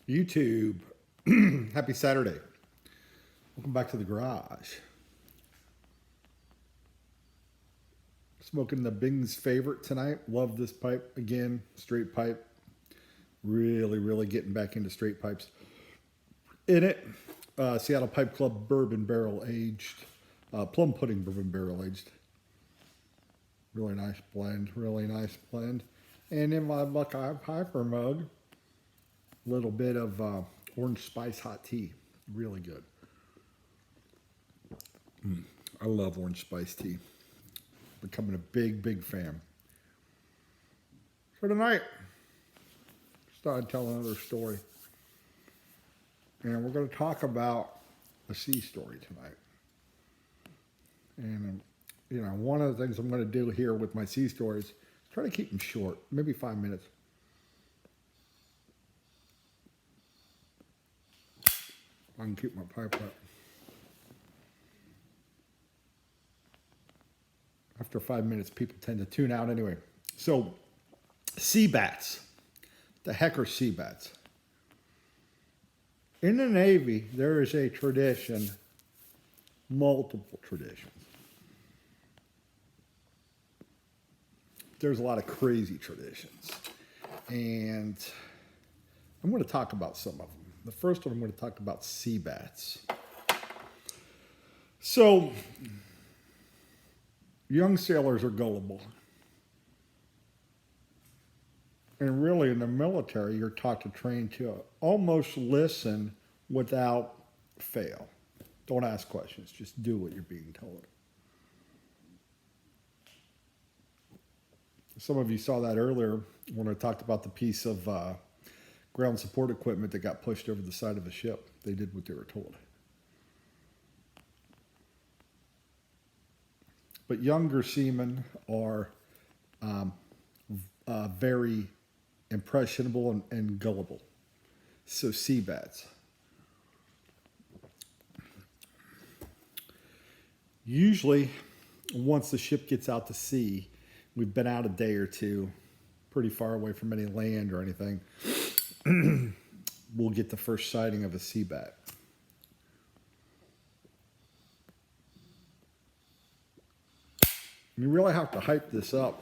YouTube. Happy Saturday. Welcome back to the garage. Smoking the Bing's favorite tonight. Love this pipe. Again, straight pipe. Really getting back into straight pipes. In it, Seattle Pipe Club bourbon barrel aged. Plum pudding bourbon barrel aged. Really nice blend. And in my Buckeye Piper mug, a little bit of orange spice hot tea. Really good. I love orange spice tea. Becoming a big fan. So tonight, started telling another story. And we're going to talk about a sea story tonight. And, one of the things I'm going to do here with my sea stories is try to keep them short, maybe 5 minutes. I can keep my pipe up. After 5 minutes, people tend to tune out anyway. So, sea bats. The heck are sea bats? In the Navy, there is a tradition, multiple traditions. There's a lot of crazy traditions. And I'm going to talk about some of them. The first one, I'm going to talk about sea bats. So, young sailors are gullible. And really, in the military, you're taught to train to almost listen without fail. Don't ask questions. Just do what you're being told. Some of you saw that earlier when I talked about the piece of ground support equipment that got pushed over the side of a ship. They did what they were told. But younger seamen are very impressionable and gullible. So sea bats. Usually, once the ship gets out to sea, we've been out a day or two, pretty far away from any land or anything, we'll get the first sighting of a sea bat. You really have to hype this up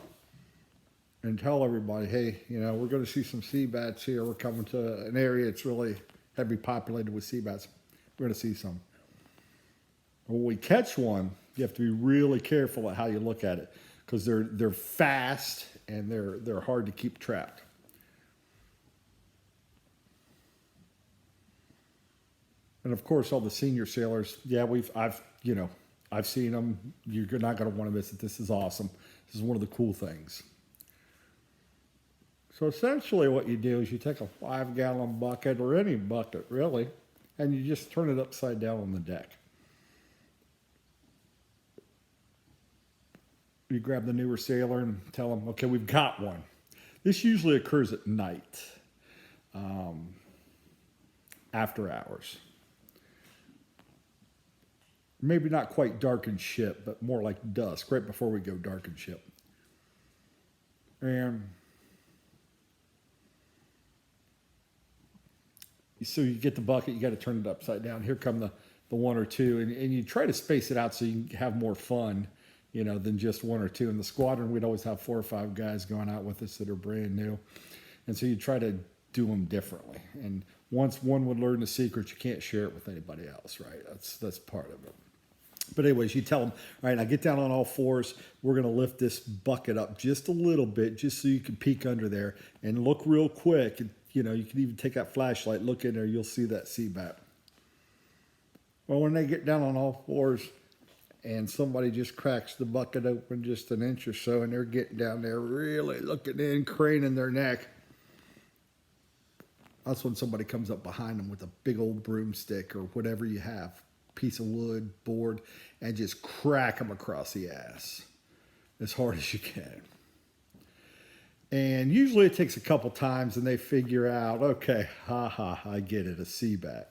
and tell everybody, hey, we're going to see some sea bats here. We're coming to an area that's really heavily populated with sea bats. We're going to see some. When we catch one, you have to be really careful at how you look at it because they're fast and they're hard to keep trapped. And of course, all the senior sailors, I've seen them. You're not going to want to miss it. This is awesome. This is one of the cool things. So essentially what you do is you take a 5-gallon bucket or any bucket really, and you just turn it upside down on the deck. You grab the newer sailor and tell them, okay, we've got one. This usually occurs at night, after hours. Maybe not quite darken ship, but more like dusk, right before we go darken ship. And so you get the bucket, you got to turn it upside down. Here come the one or two, and you try to space it out so you can have more fun, than just one or two. In the squadron, we'd always have 4 or 5 guys going out with us that are brand new. And so you try to do them differently. And once one would learn the secret, you can't share it with anybody else, right? That's part of it. But anyways, you tell them, all right, now get down on all fours. We're going to lift this bucket up just a little bit, just so you can peek under there and look real quick. And, you can even take that flashlight, look in there, you'll see that sea bat. Well, when they get down on all fours and somebody just cracks the bucket open just an inch or so, and they're getting down there really looking in, craning their neck, that's when somebody comes up behind them with a big old broomstick or whatever you have, piece of wood, board, and just crack them across the ass as hard as you can. And usually it takes a couple times and they figure out, okay, I get it, a sea bat.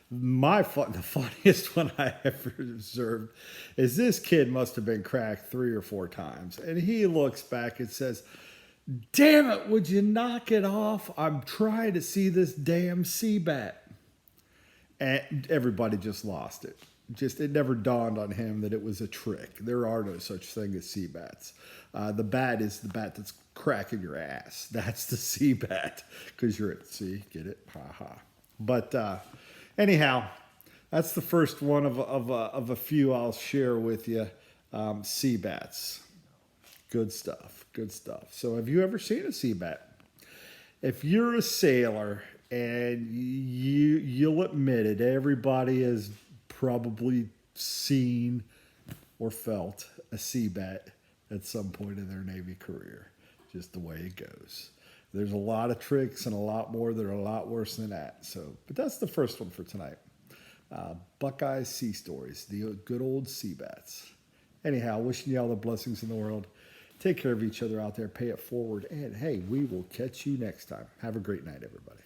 The funniest one I ever observed is this kid must have been cracked 3 or 4 times. And he looks back and says, Damn it, would you knock it off? I'm trying to see this damn sea bat. And everybody just lost it. Just it never dawned on him that it was a trick. There are no such thing as sea bats. The bat is the bat that's cracking your ass. That's the sea bat because you're at sea. Get it? Ha ha. But anyhow, that's the first one of a few I'll share with you. Sea bats. Good stuff. Good stuff. So have you ever seen a sea bat? If you're a sailor and you'll admit it, everybody has probably seen or felt a sea bat at some point in their Navy career. Just the way it goes. There's a lot of tricks and a lot more that are a lot worse than that. So, but that's the first one for tonight. Buckeye Sea Stories, the good old sea bats. Anyhow, wishing you all the blessings in the world. Take care of each other out there. Pay it forward. And hey, we will catch you next time. Have a great night, everybody.